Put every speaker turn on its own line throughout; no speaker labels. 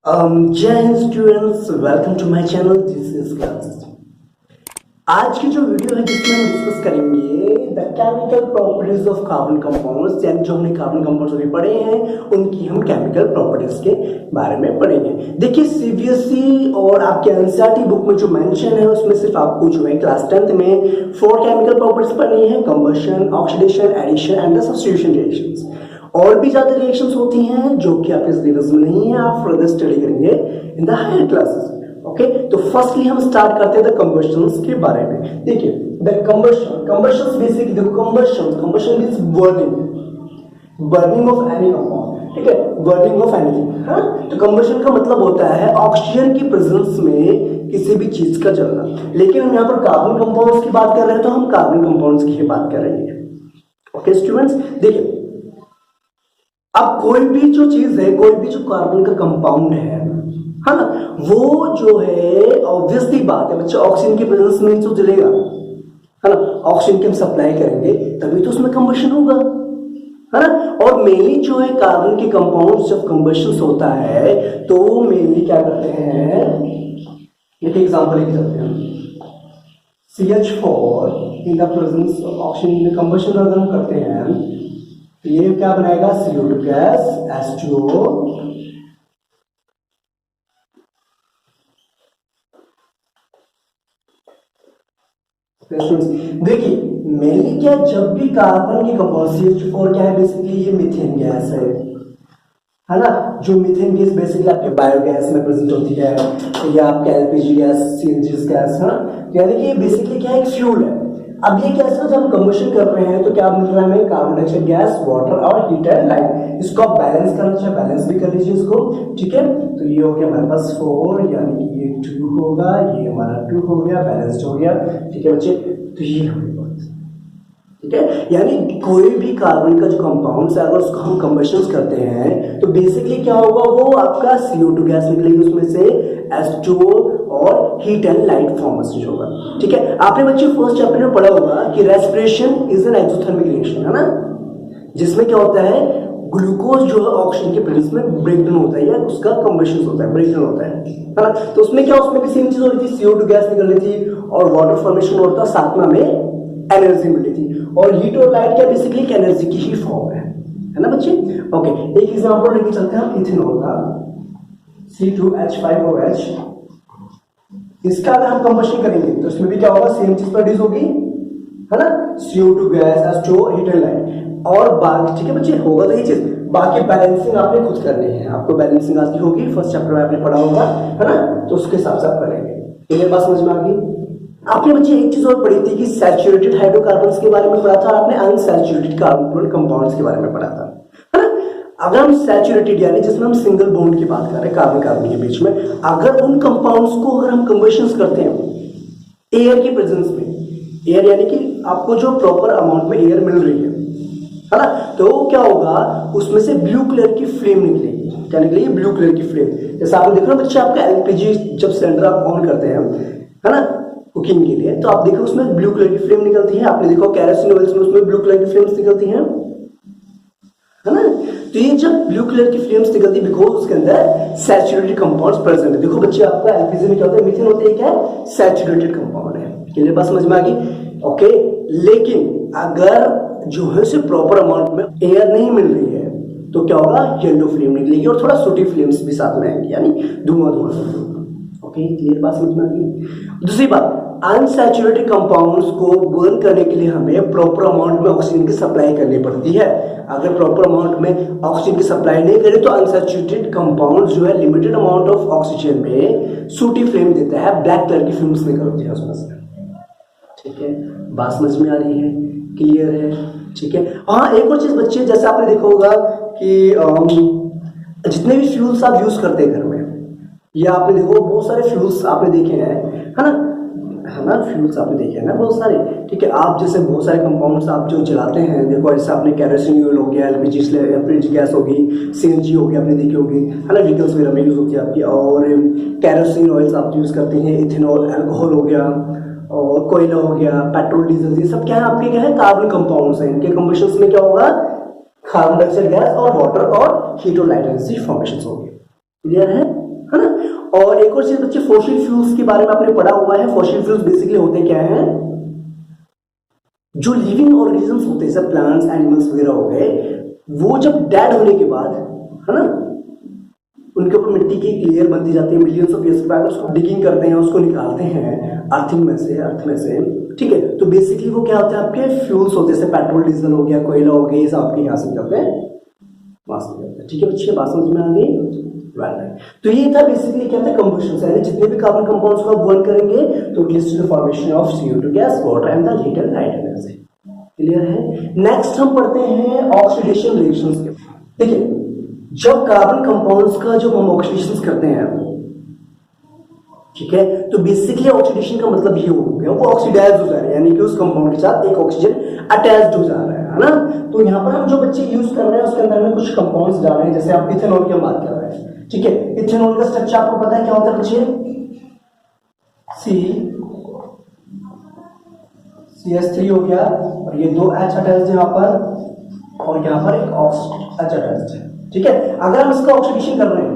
जय हिंद students, welcome to my channel. This is class. आज की जो वीडियो है जिसमें हम डिस्कस करेंगे the chemical properties of carbon compounds, यानी जो हमने कार्बन कंपाउंड्स अभी पढ़े हैं उनकी हम केमिकल प्रॉपर्टीज के बारे में पढ़ेंगे। देखिए सीबीएसई और आपके एनसीईआरटी बुक में जो मेंशन है उसमें सिर्फ आपको जो है क्लास 10th में 4 केमिकल प्रॉपर्टीज पढ़नी है: combustion, oxidation, addition and the substitution reactions. और भी ज्यादा रिएक्शंस होती हैं जो कि आपके सिलेबस में नहीं है, आप फर्दर स्टडी करेंगे in the higher classes. Okay, तो फर्स्टली हम स्टार्ट करते हैं द कंबशंस के बारे में। देखिए द कंबशंस बेसिकली देखो, combustion means burning of any compound. ठीक है, बर्निंग ऑफ एनीथिंग। हाँ, तो कंबशन का मतलब होता है ऑक्सीजन की प्रेजेंस में किसी भी चीज का जलना। लेकिन हम यहाँ पर कार्बन कंपाउंड्स की बात कर रहे हैं तो हम कार्बन कंपाउंड्स की ही बात कर रहे हैं। ओके स्टूडेंट्स, देखिए अब कोई भी जो चीज है, कोई भी जो कार्बन का कंपाउंड है ना, वो जो है ऑब्वियसली बात है बच्चा, ऑक्सीजन की प्रेजेंस में तो जलेगा, है ना। ऑक्सीजन की हम सप्लाई करेंगे तभी तो उसमें कंबशन होगा, है ना। और मेनली जो है कार्बन के कंपाउंड जब कंबशन होता है तो मेनली क्या करते हैं, एक एग्जांपल लेके चलते हैं। CH4 in the presence of oxygen में कंबशन अगर हम करते हैं ये क्या बनेगा, CO2 गैस, H2O। देखिए मेनली क्या, जब भी कार्बन की कंपाउंड CH4 क्या है, बेसिकली ये मीथेन गैस है ना। जो मीथेन गैस बेसिकली आपके बायोगैस में प्रेजेंट होती है, या आपके LPG गैस, CNG गैस, है ना। यानी कि ये बेसिकली क्या है, एक फ्यूल है। अब ये गैस का जब हम कंबशन कर रहे हैं तो क्या मिल रहा है हमें, कार्बन डाइऑक्साइड गैस, वाटर और हीट एंड लाइट। इसको आप बैलेंस करना चाहिए, बैलेंस भी कर लीजिए इसको। ठीक है, तो ये हो गया हमारे पास 4, यानी कि ये 2 होगा, ये हमारा 2 हो गया, बैलेंस्ड हो गया। ठीक है बच्चे, तो ये हमारे पास, ठीक है, यानी कोई भी कार्बन का जो कंपाउंड है अगर उसको हम कंबशन करते हैं तो बेसिकली क्या होगा, वो आपका CO2 गैस निकलेगी उसमें से, H2O और हीट एंड लाइट फॉर्मेशन होगा। ठीक है, आपने बच्चे फर्स्ट चैप्टर में पढ़ा होगा कि respiration is an exothermic reaction, है ना, जिसमें क्या होता है, ग्लूकोज जो है ऑक्सीजन के प्रेजेंस में ब्रेक डाउन होता है या उसका कंबशन होता है, ब्रेक डाउन होता है ना। तो उसमें क्या, उसमें भी सेम चीज हो रही थी, CO2 गैस निकल रही थी और वाटर फॉर्मेशन होता था, साथ में हमें एनर्जी मिलती थी। और हीट और लाइट क्या बेसिकली एक एनर्जी की ही फॉर्म है ना बच्चे। ओके, एक एग्जांपल लेके चलते हैं हम इथेनॉल का, C2H5OH। इसका अगर हम कंबशन करेंगे तो इसमें भी क्या होगा, सेम चीज प्रोड्यूस होगी, है ना, CO2 gas, H2O, heat and light और बाकी। ठीक है बच्चे, होगा तो ये चीज, बाकी बैलेंसिंग आपने खुद करनी है, आपको बैलेंसिंग आज की होगी, फर्स्ट चैप्टर में आपने पढ़ा होगा, है ना, तो उसके हिसाब से आप करेंगे। ये बात समझ में आ गई। आपने बच्चे एक चीज और पढ़ी थी कि सैचुरेटेड हाइड्रोकार्बन्स के बारे में पढ़ा था, आपने अनसैचुरेटेड कार्बन कंपाउंड्स के बारे में पढ़ा था, है ना। अगर हम सैचुरेटेड यानी जिसमें हम सिंगल बॉन्ड की बात कर रहे हैं कार्बन कार्बन के बीच में, अगर उन कंपाउंड्स को अगर हम कंबशन करते हैं एयर की प्रेजेंस में, एयर यानी कि आपको जो प्रॉपर अमाउंट में एयर मिल रही है ना, तो क्या होगा, उसमें से ब्लू कलर की फ्लेम निकलेगी। क्या निकलेगी, ब्लू कलर की फ्लेम। जैसे आपने देखो ना बच्चे, आपका LPG जब सिलेंडर आप ऑन करते हैं, है ना, कुकिंग के लिए, तो आप देखो उसमें ब्लू कलर की फ्लेम निकलती है। आपने देखो कैरोसिन ऑयल्स में उसमें ब्लू कलर की फ्लेम्स निकलती हैं, है ना। तो ये जब ब्लू कलर की फ्लेम्स निकलती है बिकॉज उसके अंदर सैचुरेटेड कंपाउंड्स प्रेजेंट है। देखो बच्चे, आपका LPG में क्या होता है, मीथेन होता है, क्या है, सैचुरेटेड कंपाउंड है। क्लियर बात समझ में आ गई। ओके, लेकिन अगर जो है उसे प्रॉपर अमाउंट में एयर नहीं मिल रही है तो क्या होगा, येलो फ्लेम निकलेगी और थोड़ा सूटी फ्लेम्स भी साथ में आएंगी, यानी धुआं धुआं। ओके, क्लियर बात समझ में आ गई। दूसरी बात, अनसैचुरेटेड कंपाउंड्स को बर्न करने के लिए हमें प्रॉपर अमाउंट में ऑक्सीजन की सप्लाई करनी पड़ती है। अगर प्रॉपर अमाउंट में ऑक्सीजन की सप्लाई नहीं करें तो अनसैचुरेटेड कंपाउंड जो है लिमिटेड अमाउंट ऑफ ऑक्सीजन में सूटी फ्लेम देता है, ब्लैक कलर की फ्लेम्स निकलती है उसमें से। ठीक है, बात समझ में आ रही है, क्लियर है। ठीक है, हाँ एक और चीज बच्चे, जैसे आपने देखा होगा कि जितने भी फ्यूल्स आप यूज करते हैं घर में, या आपने देखो बहुत सारे फ्यूल्स आपने देखे हैं, है ना, फ्यूल्स आपने देखे हैं ना बहुत सारे। ठीक है, आप जैसे बहुत सारे कंपाउंड्स आप जो चलाते हैं, देखो जैसे आपने कैरोसिन ऑयल हो गया, LPG गैस होगी, CNG होगी, आपने देखी होगी, है ना, व्हीकल्स वगैरह में यूज होती है आपकी। और कैरोसिन ऑयल्स आप यूज करते हैं, इथेनॉल, अल्कोहल हो गया, और कोयला हो गया, पेट्रोल, डीजल, ये सब क्या है आपके, क्या है, कार्बन कंपाउंड्स हैं। इनके कंबशन में क्या होगा, कार्बन डाइऑक्साइड गैस और वाटर और हीट और लाइट एनर्जी फॉर्मेशन होगी। क्लियर है। है ना। और एक और चीज बच्चे, फॉसिल फ्यूल्स के बारे में आपने पढ़ा हुआ है। फॉसिल फ्यूल्स बेसिकली होते क्या है, जो लिविंग ऑर्गेनिजम्स होते हैं, सब प्लांट्स एनिमल्स वगैरह हो गए, वो जब डेड होने के बाद, है ना, उनके ऊपर मिट्टी की एक लेयर बनती जाती है, मिलियंस ऑफ ईयर्स के बाद उसको डिगिंग करते हैं, उसको निकालते हैं अर्थिंग में से, अर्थ में से, ठीक है। तो बेसिकली वो क्या होते हैं, आपके फ्यूल्स होते हैं, जैसे पेट्रोल डीजल हो गया, कोयला हो गया, ये सब आपके यहाँ से निकलते हैं, वहां से निकलते हैं, ठीक है बच्चे, बात समझ में आ गई। तो ये था बेसिकली क्या था, कंबशन, यानी जितने भी कार्बन कंपाउंड्स को आप बर्न करेंगे तो it leads to the formation of CO2 gas, water and the little light energy. Clear है। नेक्स्ट हम पढ़ते हैं ऑक्सीडेशन रिएक्शंस के। देखिए, जब कार्बन कंपाउंड्स का जब हम ऑक्सीडेशन करते हैं, ठीक है, तो बेसिकली ऑक्सीडेशन का मतलब ये हो गया, वो ऑक्सीडाइज हो जा रहा है, यानी कि उस कंपाउंड के साथ एक ऑक्सीजन अटैच्ड हो जा रहा है ना। तो यहाँ पर हम जो बच्चे यूज कर रहे हैं उसके अंदर में कुछ कंपाउंड्स डाल रहे हैं, जैसे आप इथेनॉल की बात कर रहे हैं, ठीक है। इथेनॉल का स्ट्रक्चर आपको पता है क्या होता है बच्चे, CH3 हो गया, और ये 2 H अटैच्ड है यहाँ पर, और यहाँ पर एक H अटैच्ड है, ठीक है। अगर हम इसका ऑक्सीडेशन कर रहे हैं,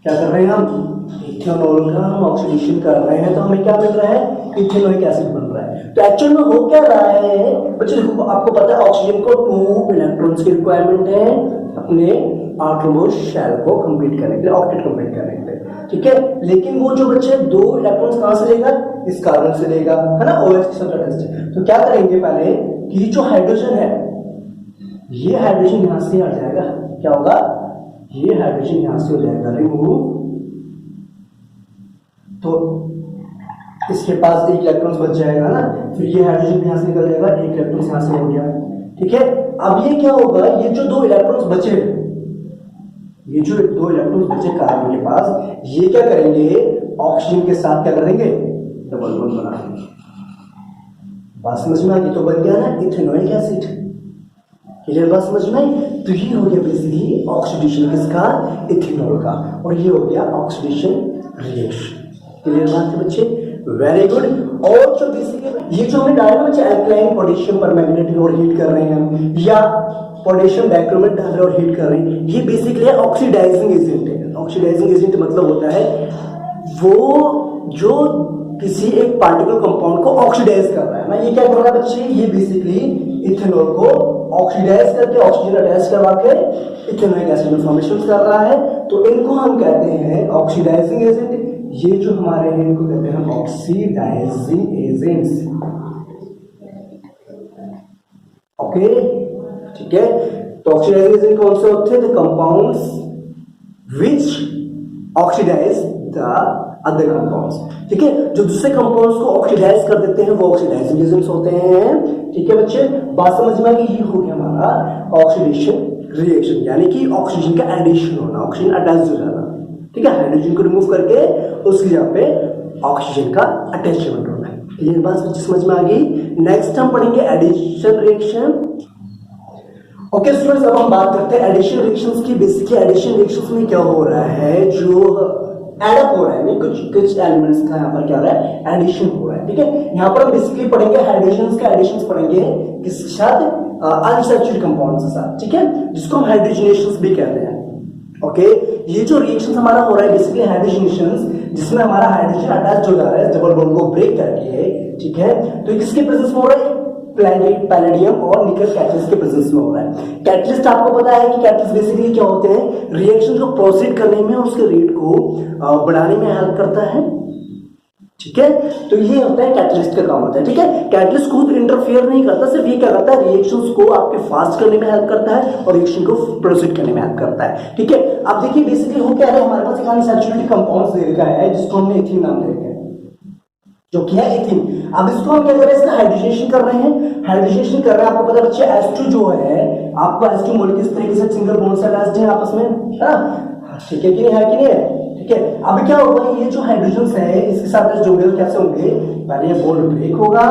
क्या कर रहे हैं हम, इथेनॉल का हम ऑक्सीडेशन कर रहे हैं, तो हमें क्या मिल रहा है, इथेनोइक एसिड बन रहा है। तो एक्चुअल में हो क्या रहा है बच्चे, देखो आपको पता है ऑक्सीजन को 2 इलेक्ट्रॉन्स की रिक्वायरमेंट है अपने आउटरमोस्ट शेल को कंप्लीट करने के लिए, ऑक्टेट कंप्लीट करने के लिए, ठीक है। लेकिन वो जो बच्चे 2 इलेक्ट्रॉन्स कहां से लेगा, इस कार्बन से लेगा, है ना, OH के साथ अटैच्ड है। तो क्या करेंगे पहले कि जो हाइड्रोजन है, ये हाइड्रोजन यहां से हट जाएगा, क्या होगा, ये हाइड्रोजन यहां से हो जाएगा रिमूव, तो इसके पास 1 इलेक्ट्रॉन बच जाएगा ना, फिर ये हाइड्रोजन यहां से निकल जाएगा, 1 इलेक्ट्रॉन यहां से हो गया, ठीक है। अब ये क्या होगा, ये जो 2 इलेक्ट्रॉन बचे, ये जो 2 इलेक्ट्रॉन बचे कार्बन के पास, ये क्या करेंगे, ऑक्सीजन के साथ क्या करेंगे, डबल बॉन्ड बना देंगे। बात समझ में आ गई, तो बन गया ना इथेनोइक एसिड। क्लियर बात समझ में। तो ये हो गया बेसिकली ऑक्सीडेशन किसका, इथेनॉल का, और ये हो गया ऑक्सीडेशन रिएक्शन। क्लियर बात है बच्चे, वेरी गुड। और जो बेसिकली ये जो हमने डाला ना बच्चे, अल्कलाइन पोटेशियम परमैंगनेट और हीट कर रहे हैं, या पोटेशियम डाइक्रोमेट डाल रहे हैं और हीट कर रहे हैं, ये बेसिकली ऑक्सीडाइजिंग एजेंट है। ऑक्सीडाइजिंग एजेंट मतलब होता है वो जो किसी एक पार्टिकल कंपाउंड को ऑक्सीडाइज कर रहा है ना। ये क्या कर रहा है बच्चे, ये बेसिकली इथेनॉल को ऑक्सीडाइज करके, ऑक्सीजन अटैच करवा के इथेनोइक एसिड में फॉर्मेशन कर रहा है। तो इनको हम कहते हैं ऑक्सीडाइजिंग एजेंट। ये जो हमारे हैं इनको कहते हैं हम ऑक्सीडाइजिंग एजेंट्स, ओके, ठीक है। तो ऑक्सीडाइजिंग एजेंट कौन से होते हैं, the compounds which oxidize the other compounds, ठीक है। जो दूसरे कंपाउंड्स को ऑक्सीडाइज कर देते हैं वो ऑक्सीडाइजिंग एजेंट्स होते हैं, ठीक है बच्चे। बात समझ में आ गई, ये हो गया हमारा ऑक्सीडेशन रिएक्शन, यानी कि ऑक्सीजन का एडिशन होना, ऑक्सीजन अटैच हो जाना, ठीक है। हाइड्रोजन को रिमूव करके उसकी जगह पे ऑक्सीजन का अटैचमेंट होना है। क्लियर बात बच्चे समझ में आ गई। नेक्स्ट हम पढ़ेंगे एडिशन रिएक्शन। ओके स्टूडेंट्स, अब हम बात करते हैं एडिशन रिएक्शंस की। बेसिकली एडिशन रिएक्शंस में क्या हो रहा है, जो एडअप हो रहा है, कुछ एलिमेंट्स का यहाँ पर क्या हो रहा है, एडिशन हो रहा है, ठीक है। यहाँ पर हम बेसिकली पढ़ेंगे हाइड्रोजन का एडिशन पढ़ेंगे किसके साथ, अनसैचुरेटेड कंपाउंड्स के साथ, ठीक है, जिसको हम हाइड्रोजनेशन भी कहते हैं। ओके, ये जो रिएक्शन हमारा हो रहा है बेसिकली हाइड्रोजनेशन, जिसमें हमारा हाइड्रोजन अटैच हो जा रहा है डबल बॉन्ड को ब्रेक करके, ठीक है। तो किसके प्रेजेंस में हो रहा है, पैलेडियम और निकल कैटलिस्ट के प्रेजेंस में हो रहा है। कैटलिस्ट आपको पता है कि कैटलिस्ट बेसिकली क्या होते हैं, रिएक्शन को प्रोसीड करने में और उसके रेट को बढ़ाने में हेल्प करता है, ठीक है। तो ये होता है कैटलिस्ट का काम होता है, ठीक है। कैटलिस्ट खुद इंटरफेयर नहीं करता, सिर्फ ये क्या करता है, रिएक्शंस को आपके फास्ट करने में हेल्प करता है और रिएक्शन को प्रोसीड करने में हेल्प करता है, ठीक है। अब देखिए बेसिकली हो क्या है, हमारे पास एक अनसैचुरेटेड कंपाउंड्स दे रखा है जिसको हमने इथीन नाम दे रखा है, जो कि है इथीन। अब इसको हम क्या कर रहे हैं, इसका हाइड्रोजनेशन कर रहे हैं। हाइड्रोजनेशन कर रहे हैं, आपको पता है बच्चे H2 जो है, आपका H2 मॉलिक्यूल इस तरीके से सिंगल बॉन्ड से अटैच्ड है आपस में, है ना, ठीक है कि नहीं है, कि नहीं है, ठीक है। अब क्या होगा, ये जो हाइड्रोजन है इसके साथ जो जुड़े कैसे होंगे, पहले ये बॉन्ड ब्रेक होगा,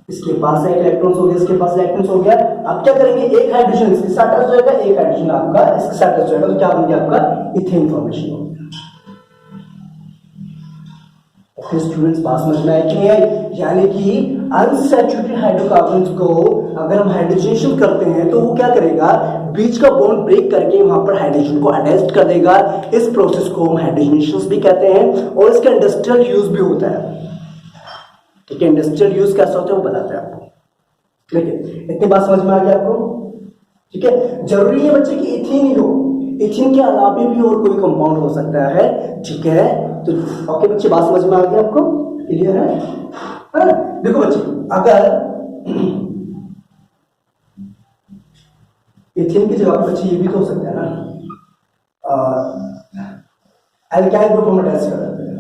इसके पास एक इलेक्ट्रॉन हो गया, इसके पास इलेक्ट्रॉन हो गया। अब क्या करेंगे, एक हाइड्रोजन इसके साथ अटैच हो जाएगा, एक हाइड्रोजन आपका इसके साथ अटैच हो जाएगा, तो क्या बन गया आपका इथेन फॉर्मेशन हो गया। ओके स्टूडेंट्स, बात समझ में आई कि नहीं आई? यानी कि अनसैचुरेटेड हाइड्रोकार्बन्स को अगर हम हाइड्रोजनेशन करते हैं तो वो क्या करेगा, बीच का बॉन्ड ब्रेक करके वहां पर हाइड्रोजन को अटैच कर देगा। इस प्रोसेस को हम हाइड्रोजनेशन भी कहते हैं और इसका इंडस्ट्रियल यूज भी होता है। ठीक है, इंडस्ट्रियल यूज कैसा होता है वो बताते हैं आपको। ठीक है, इतनी बात समझ में आ गई आपको? ठीक है, जरूरी है बच्चे कि इथीन ही हो, इथीन के अलावा भी और कोई कंपाउंड हो सकता है। ठीक है, तो ओके बच्चे, बात समझ में आ गई आपको? क्लियर है? देखो बच्चे, अगर इथीन की जगह पे बच्चे ये भी तो हो सकता है ना, एल्काइल ग्रुप हम अटैच कर देते हैं।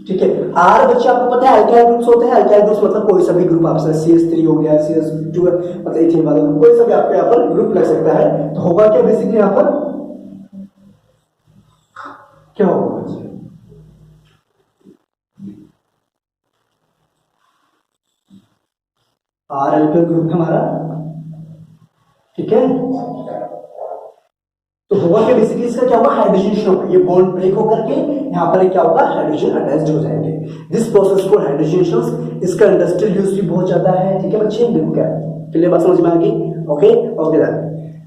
ठीक है, आर बच्चे आपको पता है एल्काइल ग्रुप्स होते हैं। एल्काइल ग्रुप्स मतलब कोई सा भी ग्रुप, आपसे CH3 हो गया, CH2 मतलब इथीन वाला कोई सा भी आपको यहाँ पर ग्रुप लग सकता है। तो होगा क्या बेसिकली यहाँ पर, क्या होगा बच्चे? आर एल्काइल ग्रुप हमारा, ठीक है, तो होगा क्या बेसिकली, इसका क्या होगा, हाइड्रोजनेशन होगा। ये बॉन्ड ब्रेक होकर के यहाँ पर क्या होगा, हाइड्रोजन अटैच्ड हो जाएंगे। दिस प्रोसेस को हाइड्रोजनेशन, इसका इंडस्ट्रियल यूज भी बहुत ज्यादा है। ठीक है बच्चे, देखो क्या क्लियर बात समझ में आ गई? ओके ओके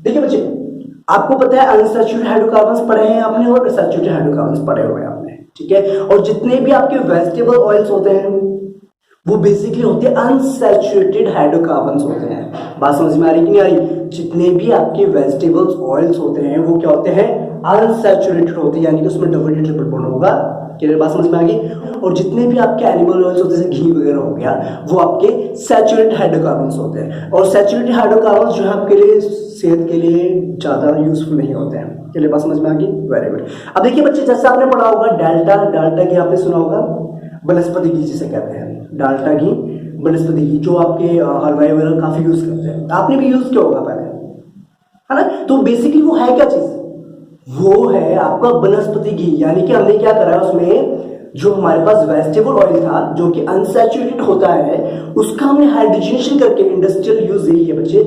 देखिए बच्चे, आपको पता है अनसैचुरेटेड हाइड्रोकार्बन्स पढ़े हैं आपने और सैचुरेटेड हाइड्रोकार्बन्स पढ़े हुए हैं आपने। ठीक है, और जितने भी आपके वेजिटेबल ऑयल्स होते हैं वो बेसिकली होते हैं अनसैचुरेटेड हाइड्रोकार्बन्स होते हैं। बात समझ में आ रही कि नहीं आ रही? जितने भी आपके वेजिटेबल्स ऑयल्स होते हैं वो क्या होते हैं, अनसैचुरेटेड होते हैं, यानी कि उसमें डबल ट्रिपल बॉन्ड होगा। क्लियर बात समझ में आ गई? और जितने भी आपके एनिमल ऑयल्स होते हैं जैसे घी वगैरह हो गया, वो आपके सैचुरेटेड हाइड्रोकार्बन्स होते हैं। और सैचुरेटेड हाइड्रोकार्बन्स जो है आपके लिए सेहत के लिए ज्यादा यूजफुल नहीं होते हैं। क्लियर बात समझ में आ गई? Very good. अब देखिए बच्चे, जैसे आपने पढ़ा होगा डाल्टा घी आपने सुना होगा, वनस्पति घी जिसे कहते हैं, डाल्टा घी, वनस्पति घी, जो आपके हलवाई वगैरह काफी यूज करते हैं, आपने भी यूज किया होगा पहले, है ना? तो बेसिकली वो है क्या चीज, वो है आपका वनस्पति घी। यानी कि हमने क्या करा है, उसमें जो हमारे पास वेजिटेबल ऑयल था जो कि अनसैचुरेटेड होता है, उसका हमने हाइड्रोजनेशन करके, इंडस्ट्रियल यूज यही है बच्चे,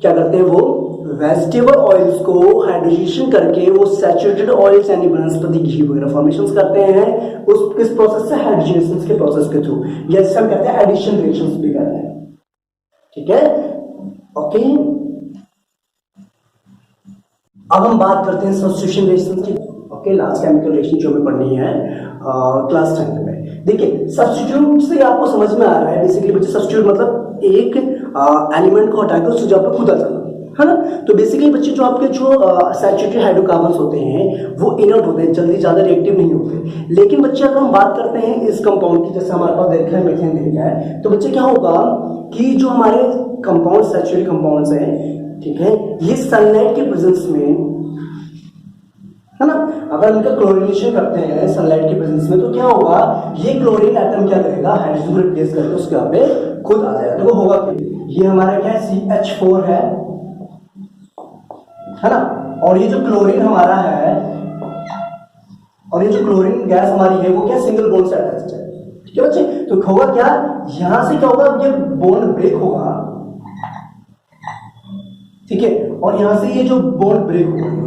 क्या करते हैं, वो वेजिटेबल ऑयल्स को हाइड्रोजनेशन करके वो सैचुरेटेड ऑयल्स यानी वनस्पति घी वगैरह फॉर्मेशंस करते हैं। उस किस प्रोसेस से, हाइड्रोजनेशन के प्रोसेस के थ्रू, या जिसे हम कहते हैं एडिशन रिएक्शंस भी कहते हैं। ठीक है, ओके। अब हम बात करते हैं सब्स्टिट्यूशन रिएक्शंस की। ओके, लास्ट केमिकल रिएक्शन जो हमें पढ़नी है क्लास 10 में। देखिए, सब्स्टिट्यूट से आपको समझ में आ रहा है बेसिकली बच्चे, सब्स्टिट्यूट मतलब एक एलिमेंट को हटाकर उस जगह पर खुद आ जाना, है ना? तो बेसिकली बच्चे जो आपके जो सैचुरेटेड हाइड्रोकार्बन्स होते हैं वो इनर्ट होते हैं, जल्दी ज्यादा रिएक्टिव नहीं होते। लेकिन बच्चे अगर हम बात करते हैं इस कंपाउंड की, जैसे हमारे पास देखा है मीथेन देखा है, तो बच्चे क्या होगा कि जो हमारे कंपाउंड सैचुरेटेड कंपाउंड्स हैं, ठीक है, ये सनलाइट के प्रेजेंस में, है ना, अगर इनका क्लोरीनेशन करते हैं सनलाइट के प्रेजेंस में, तो क्या होगा, ये क्लोरीन एटम क्या करेगा, हाइड्रोजन को रिप्लेस करके उसके यहाँ पे खुद आ जाएगा। देखो होगा कि ये हमारा क्या है, CH4 है ना, और ये जो क्लोरीन हमारा है, और ये जो क्लोरीन गैस हमारी है वो क्या सिंगल बॉन्ड से अटैच्ड है। ठीक है बच्चे, तो होगा क्या, यहां से क्या होगा, ये बॉन्ड ब्रेक होगा, ठीक है, और यहां से ये जो बॉन्ड ब्रेक होगा,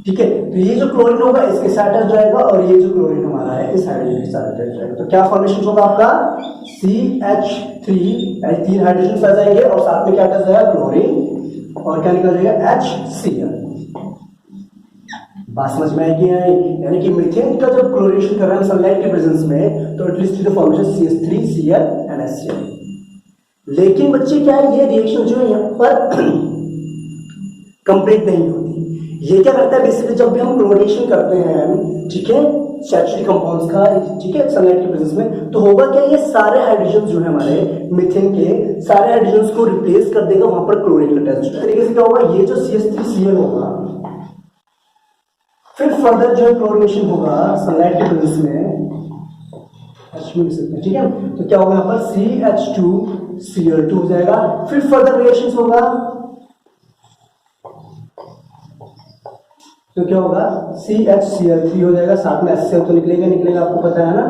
ठीक है, तो ये जो क्लोरीन होगा इसके साथ अटैच जाएगा और ये जो क्लोरीन हमारा है इस हाइड्रोजन के साथ अटैच जाएगा। तो क्या फॉर्मेशन होगा आपका, CH3, यानी 3 हाइड्रोजन आ जाएंगे और साथ में क्या अटैच जाएगा, क्लोरीन, और क्या निकल जाएगा, HCl। बात समझ में आएगी? यानी कि मीथेन का जब क्लोरीनेशन कर रहे हैं सनलाइट के प्रेजेंस में, तो at least the formation CH3Cl and HCl। लेकिन बच्चे क्या है, ये रिएक्शन जो है यहाँ पर कंप्लीट नहीं होती। ये क्या करता है बेसिकली, जब भी हम क्लोरीनेशन करते हैं, ठीक है, सैचुरेटेड कंपाउंड्स का, ठीक है, सनलाइट के प्रेजेंस में, तो होगा क्या, ये सारे हाइड्रोजन जो है हमारे मीथेन के, सारे हाइड्रोजन को रिप्लेस कर देगा वहां पर क्लोरीन अटैच। इस तरीके से क्या होगा, ये जो CH3Cl होगा, फिर फर्दर जो क्लोरीनेशन होगा सनलाइट के प्रेजेंस में, ठीक है, तो क्या होगा यहाँ पर CH2Cl2 हो जाएगा। फिर फर्दर रिएक्शन होगा, तो क्या होगा, CHCl3 हो जाएगा, साथ में HCl तो निकलेगा, आपको पता है ना,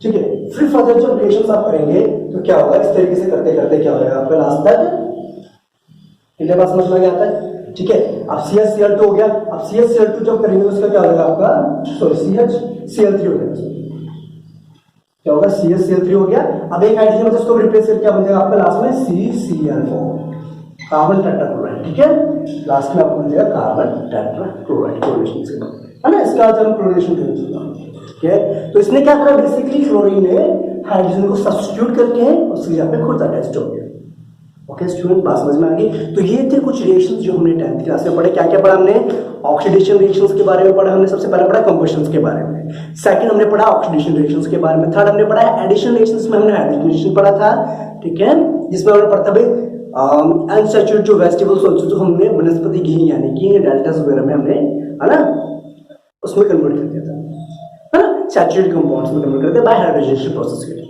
ठीक है। फिर फर्दर जो रिएक्शंस आप करेंगे तो क्या होगा, इस तरीके से करते करते क्या हो जाएगा आपका लास्ट तक, क्लियर बात समझ में आ गया? ठीक है। अब CH Cl2 हो गया, अब CH Cl2 जब करेंगे तो उसका क्या हो जाएगा आपका, सॉरी CH Cl3 हो जाएगा, क्या होगा CH Cl3 हो गया। अब एक हाइड्रोजन मतलब इसको रिप्लेस करके क्या बन जाएगा आपका लास्ट में CCl4 कार्बन टेट्राक्लोराइड, ठीक है। लास्ट में आपको मिल जाएगा कार्बन टेट्राक्लोराइड क्लोरीनेशन से, है ना। इसका आज हम क्लोरीनेशन करेंगे, ठीक है। तो इसने क्या करा, बेसिकली क्लोरीन ने हाइड्रोजन को सब्स्टिट्यूट करके उसकी जगह पे खुद अटैच हो गया। ओके स्टूडेंट, बात समझ में आ गई। तो ये थे कुछ रिएक्शंस जो हमने 10th क्लास में पढ़े। क्या क्या पढ़ा हमने, ऑक्सीडेशन रिएक्शंस के बारे में पढ़ा हमने, सबसे पहले पढ़ा कंबशंस के बारे में, सेकंड हमने पढ़ा ऑक्सीडेशन रिएक्शंस के बारे में, थर्ड हमने पढ़ा एडिशन रिएक्शंस में हमने हाइड्रोजन रिएक्शन पढ़ा था, ठीक है, जिसमें हमने पढ़ा था भाई अनसैचुरेटेड जो वेजिटेबल्स होते जो हमने वनस्पति घी यानी कि डेल्टास वगैरह में हमने, है ना, उसमें कन्वर्ट कर दिया था, है ना, सैचुरेटेड कंपाउंड्स में कन्वर्ट करते हैं बाय हाइड्रोजनेशन प्रोसेस के।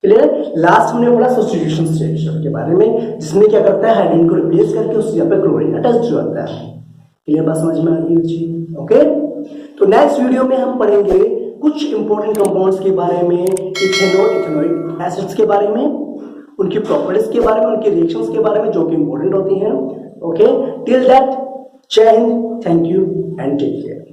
क्लियर। लास्ट हमने पढ़ा सब्स्टिट्यूशन रिएक्शन के बारे में, जिसमें क्या करता है हाइड्रोजन को रिप्लेस करके उसकी जगह पे क्लोरीन अटैच हो जाता है। क्लियर, बात समझ में आ गई बच्ची। ओके, तो नेक्स्ट वीडियो में हम पढ़ेंगे कुछ इंपॉर्टेंट कंपाउंड्स के बारे में, इथेनॉल इथेनोइक एसिड्स के बारे में, उनकी प्रॉपर्टीज के बारे में, उनके रिएक्शंस के बारे में जो कि इंपॉर्टेंट होती हैं। ओके, टिल दैट जय हिंद, thank you and take care.